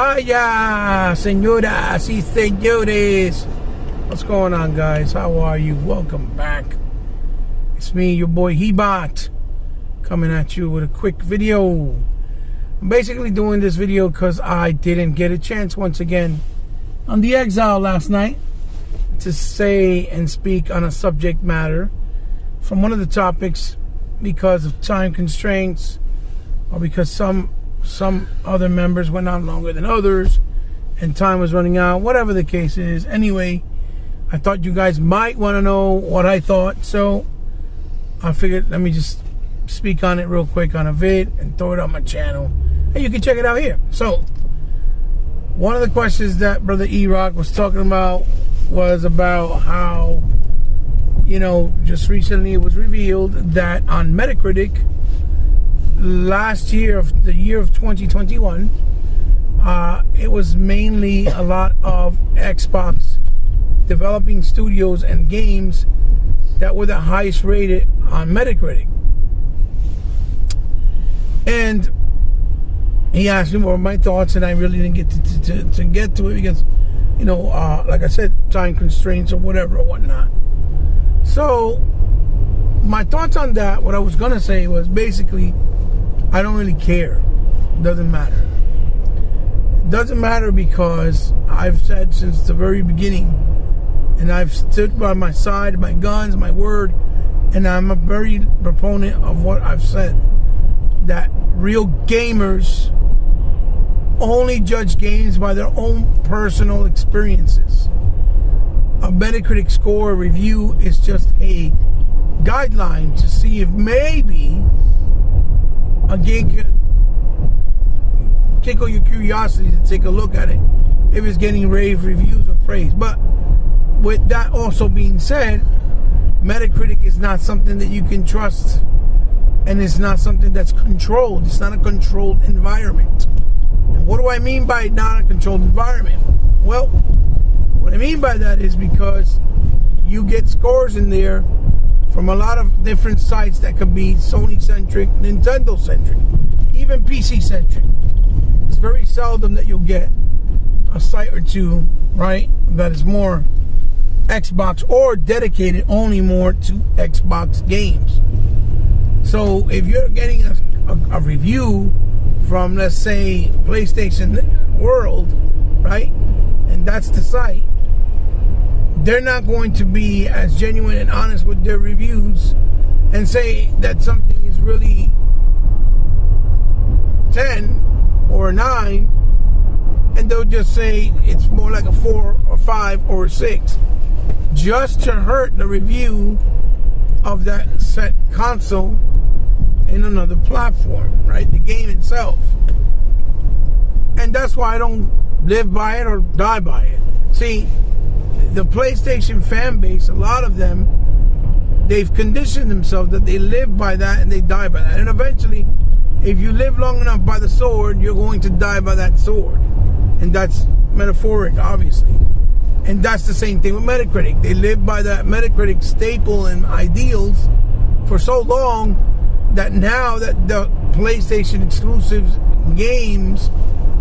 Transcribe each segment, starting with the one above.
Vaya, señoras y señores. What's going on, guys? How are you? Welcome back. It's me, your boy Hebot, coming at you with a quick video. I'm basically doing this video because I didn't get a chance once again on the Exile last night to say and speak on a subject matter from one of the topics because of time constraints or because some other members went on longer than others and time was running out, whatever the case is. Anyway, I thought you guys might want to know what I thought, so I figured let me just speak on it real quick on a vid and throw it on my channel and you can check it out here. So one of the questions that Brother E-Rock was talking about was about how, you know, just recently it was revealed that on Metacritic last year, the year of 2021, it was mainly a lot of Xbox developing studios and games that were the highest rated on Metacritic. And he asked me what were my thoughts, and I really didn't get to get to it because, you know, like I said, time constraints or whatever or whatnot. So my thoughts on that, what I was gonna say was basically, I don't really care. It doesn't matter. It doesn't matter because I've said since the very beginning, and I've stood by my side, my guns, my word, and I'm a very proponent of what I've said, that real gamers only judge games by their own personal experiences. A Metacritic score review is just a guideline to see if maybe a game can tickle your curiosity to take a look at it if it's getting rave reviews or praise. But with that also being said, Metacritic is not something that you can trust, and it's not something that's controlled. It's not a controlled environment. And what do I mean by not a controlled environment? Well, what I mean by that is because you get scores in there from a lot of different sites that could be Sony-centric, Nintendo-centric, even PC-centric. It's very seldom that you'll get a site or two, right, that is more Xbox or dedicated only more to Xbox games. So if you're getting a review from, let's say, PlayStation World, right, and that's the site, they're not going to be as genuine and honest with their reviews and say that something is really 10 or a 9, and they'll just say it's more like a 4 or 5 or a 6, just to hurt the review of that set console in another platform, right? The game itself. And that's why I don't live by it or die by it. See, the PlayStation fan base, a lot of them, they've conditioned themselves that they live by that and they die by that. And eventually, if you live long enough by the sword, you're going to die by that sword. And that's metaphoric, obviously. And that's the same thing with Metacritic. They live by that Metacritic staple and ideals for so long that now that the PlayStation exclusive games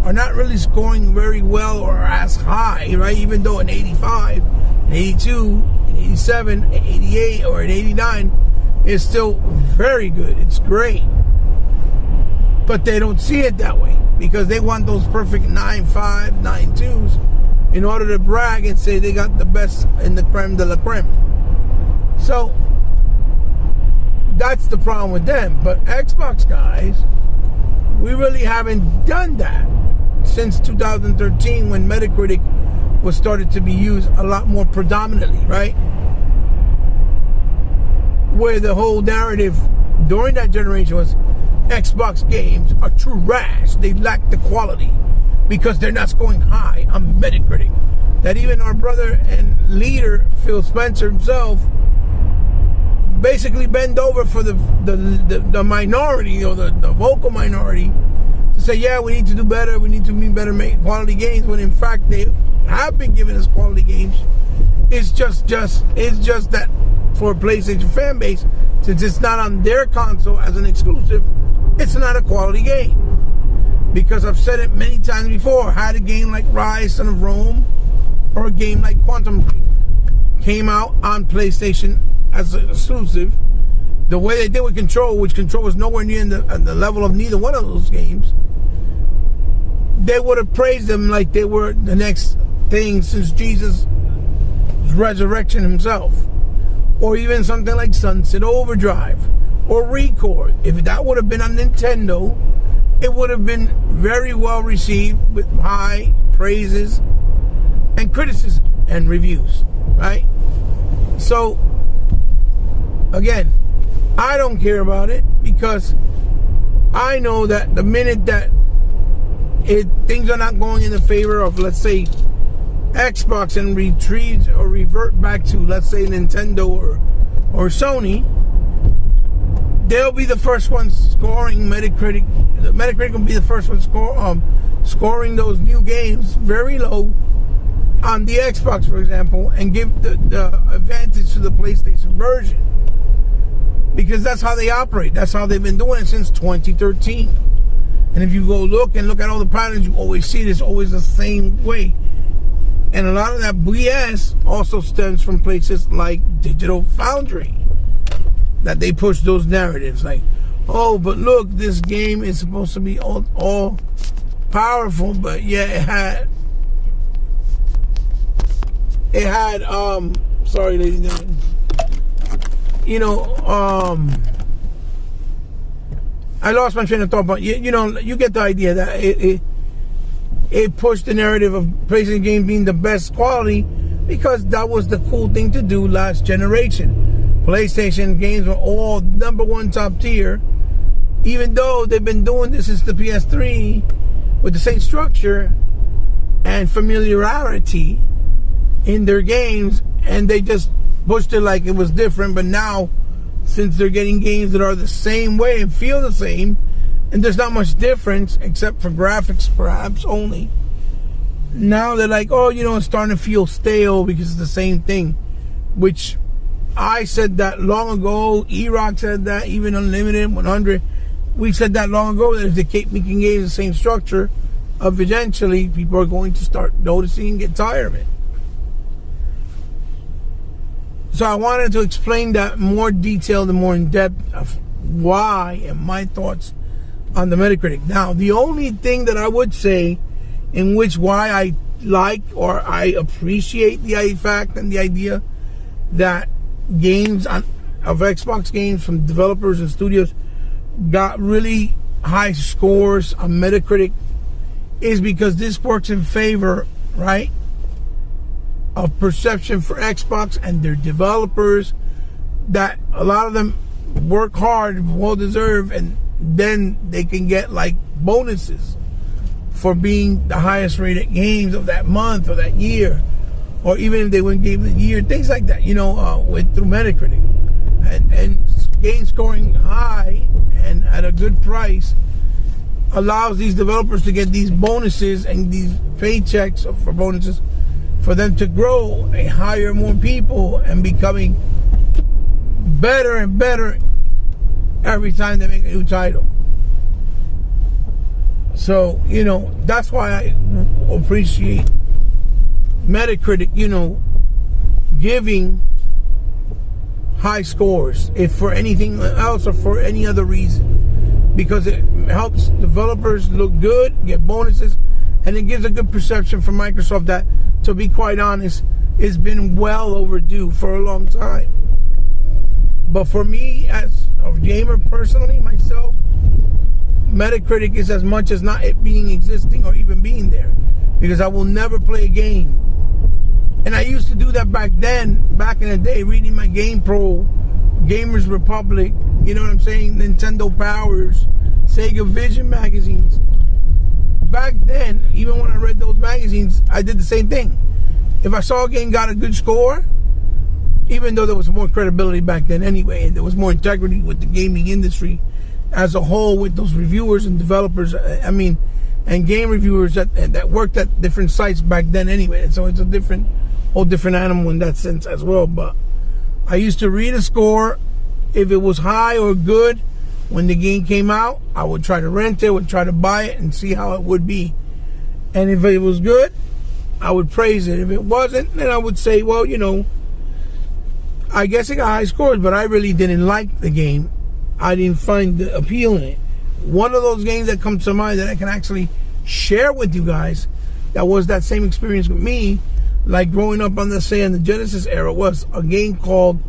are not really scoring very well or as high, right? Even though an 85, an 82, an 87, an 88, or an 89 is still very good. It's great. But they don't see it that way because they want those perfect 9.5, 9.2s in order to brag and say they got the best in the creme de la creme. So that's the problem with them. But Xbox guys, we really haven't done that since 2013 when Metacritic was started to be used a lot more predominantly, right? Where the whole narrative during that generation was Xbox games are trash. They lack the quality because they're not scoring high on Metacritic. That even our brother and leader, Phil Spencer himself, basically bend over for the minority or the vocal minority to say, yeah, we need to do better, we need to be better, make quality games, when in fact they have been giving us quality games. It's just that for a PlayStation fan base, since it's not on their console as an exclusive, it's not a quality game. Because I've said it many times before, had a game like Rise, Son of Rome, or a game like Quantum came out on PlayStation as an exclusive, the way they did with Control, which Control was nowhere near the level of neither one of those games, they would have praised them like they were the next thing since Jesus' resurrection himself. Or even something like Sunset Overdrive or Record. If that would have been on Nintendo, it would have been very well received with high praises and criticism and reviews, right? So, again, I don't care about it because I know that the minute that things are not going in the favor of, let's say, Xbox and retreat or revert back to, let's say, Nintendo or Sony, they'll be the first ones scoring Metacritic. The Metacritic will be the first one scoring those new games very low on the Xbox, for example, and give the advantage to the PlayStation version. Because that's how they operate. That's how they've been doing it since 2013. And if you go look at all the patterns, you always see it is always the same way. And a lot of that BS also stems from places like Digital Foundry, that they push those narratives like, oh, but look, this game is supposed to be all powerful, but yeah, it had sorry, ladies and gentlemen, I lost my train of thought, but you get the idea that it pushed the narrative of PlayStation games being the best quality because that was the cool thing to do last generation. PlayStation games were all #1 top tier, even though they've been doing this since the PS3 with the same structure and familiarity in their games, and they just pushed it like it was different. But now, since they're getting games that are the same way and feel the same, and there's not much difference except for graphics perhaps only, now they're like, oh, it's starting to feel stale because it's the same thing. Which I said that long ago. E-Rock said that, even Unlimited 100. We said that long ago, that if they keep making games the same structure, eventually people are going to start noticing and get tired of it. So I wanted to explain that more detailed and more in depth of why and my thoughts on the Metacritic. Now, the only thing that I would say in which why I like or I appreciate the fact and the idea that games of Xbox games from developers and studios got really high scores on Metacritic is because this works in favor, right, of perception for Xbox and their developers, that a lot of them work hard, well deserved, and then they can get like bonuses for being the highest rated games of that month or that year, or even if they win game of the year, things like that, through Metacritic. And game scoring high and at a good price allows these developers to get these bonuses and these paychecks for bonuses for them to grow and hire more people and becoming better and better every time they make a new title. So, that's why I appreciate Metacritic, giving high scores, if for anything else or for any other reason, because it helps developers look good, get bonuses, and it gives a good perception for Microsoft that, to be quite honest, it's been well overdue for a long time. But for me, as a gamer personally, myself, Metacritic is as much as not it being existing or even being there, because I will never play a game. And I used to do that back then, back in the day, reading my GamePro, Gamers Republic, you know what I'm saying, Nintendo Powers, Sega Vision magazines. Back then, even when I read those magazines, I did the same thing. If I saw a game got a good score, even though there was more credibility back then anyway, and there was more integrity with the gaming industry as a whole, with those reviewers and developers, and game reviewers that worked at different sites back then anyway. And so it's a whole different animal in that sense as well. But I used to read a score. If it was high or good, When the game came out, I would try to rent it, would try to buy it, and see how it would be. And if it was good, I would praise it. If it wasn't, then I would say, well, you know, I guess it got high scores, but I really didn't like the game. I didn't find the appeal in it. One of those games that comes to mind that I can actually share with you guys, that was that same experience with me, like growing up on, let's say, in the Genesis era, was a game called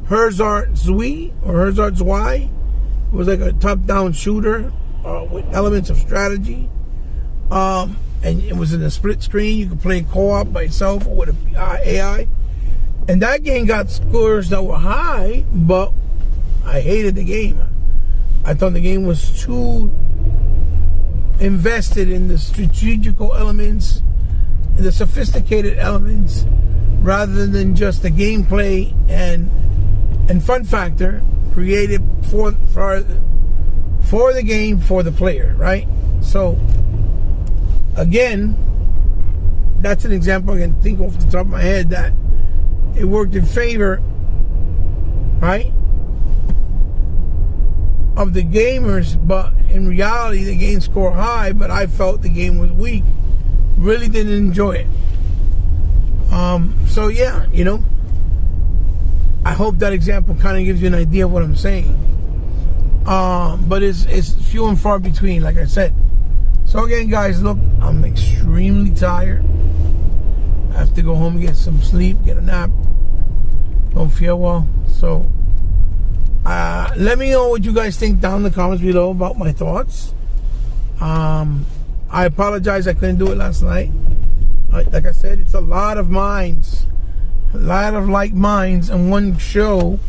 Herzard Zwei or Herzard Zwei. It was like a top-down shooter with elements of strategy. And it was in a split screen. You could play co-op by itself or with an AI. And that game got scores that were high, but I hated the game. I thought the game was too invested in the strategical elements, the sophisticated elements, rather than just the gameplay and fun factor created for the game, for the player, right? So again, that's an example I can think off the top of my head that it worked in favor, right, of the gamers, but in reality the game scored high, but I felt the game was weak. Really didn't enjoy it. So yeah, you know, I hope that example kind of gives you an idea of what I'm saying. But it's few and far between, like I said. So again, guys, look, I'm extremely tired. I have to go home and get some sleep, get a nap. Don't feel well. So let me know what you guys think down in the comments below about my thoughts. I apologize I couldn't do it last night. Like I said, it's a lot of minds, a lot of like minds in one show.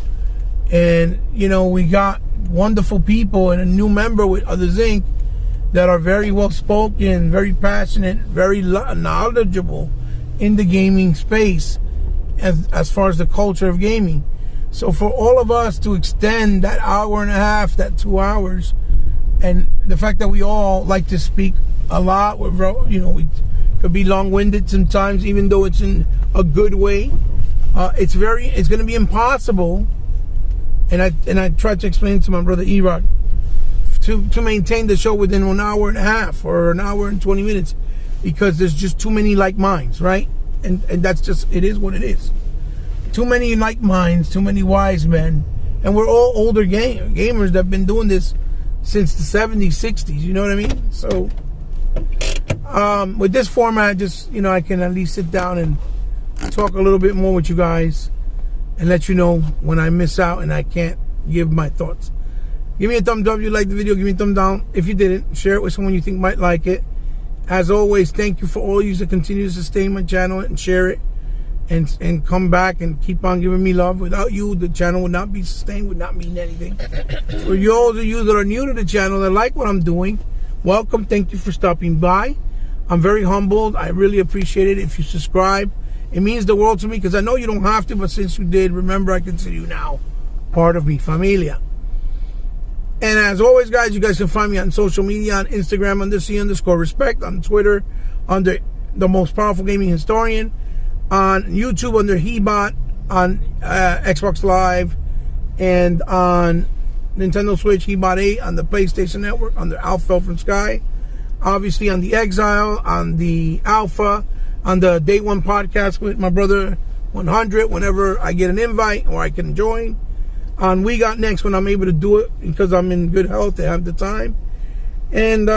And, you know, we got wonderful people and a new member with Others Inc. that are very well spoken, very passionate, very knowledgeable in the gaming space as far as the culture of gaming. So for all of us to extend that hour and a half, that 2 hours, and the fact that we all like to speak a lot, you know, we could be long-winded sometimes, even though it's in a good way. It's going to be impossible. And I tried to explain to my brother E-Rock to maintain the show within 1 hour and a half or an hour and 20 minutes, because there's just too many like minds, right? And that's just, it is what it is. Too many like minds, too many wise men, and we're all older gamers that have been doing this since the 70s, 60s. You know what I mean? So with this format, just, you know, I can at least sit down and talk a little bit more with you guys and let you know when I miss out and I can't give my thoughts. Give me a thumbs up if you liked the video. Give me a thumb down if you didn't. Share it with someone you think might like it. As always, thank you for all you that continue to sustain my channel and share it and come back and keep on giving me love. Without you, the channel would not be sustained, would not mean anything. For those of you that are new to the channel that like what I'm doing, welcome. Thank you for stopping by. I'm very humbled. I really appreciate it if you subscribe. It means the world to me, because I know you don't have to, but since you did, remember, I consider you now part of mi familia. And as always, guys, you guys can find me on social media, on Instagram under C_respect, on Twitter under The Most Powerful Gaming Historian, on YouTube under Hebot, on Xbox Live, and on Nintendo Switch, Hebot 8, on the PlayStation Network under alffellfromsky, obviously on the Exile, on the Alpha, on the Day One podcast with my brother 100, whenever I get an invite or I can join. On We Got Next when I'm able to do it, because I'm in good health and have the time. And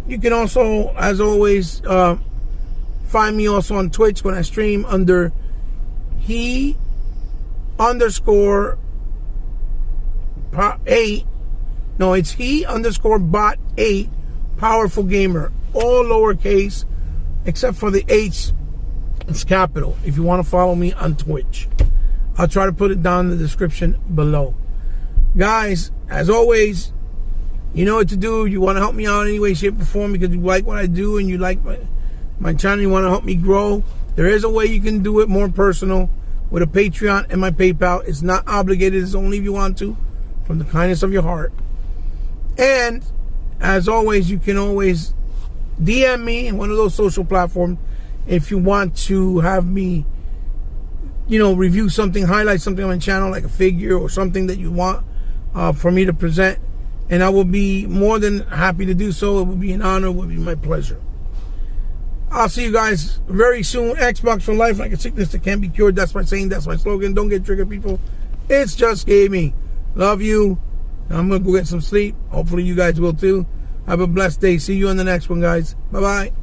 you can also, as always, find me also on Twitch when I stream under he_8. No, it's he_bot8 powerful gamer, all lowercase except for the H. It's capital. If you want to follow me on Twitch, I'll try to put it down in the description below. Guys, as always, you know what to do. You want to help me out in any way, shape, or form because you like what I do and you like my channel, you want to help me grow. There is a way you can do it more personal with a Patreon and my PayPal. It's not obligated. It's only if you want to, from the kindness of your heart. And as always, you can always DM me in one of those social platforms if you want to have me, you know, review something, highlight something on my channel, like a figure or something that you want for me to present and I will be more than happy to do so. It would be an honor. It would be my pleasure. I'll see you guys very soon. Xbox for life, like a sickness that can't be cured. That's my saying. That's my slogan. Don't get triggered, people. It's just gaming. Love you. I'm going to go get some sleep. Hopefully you guys will too. Have a blessed day. See you on the next one, guys. Bye-bye.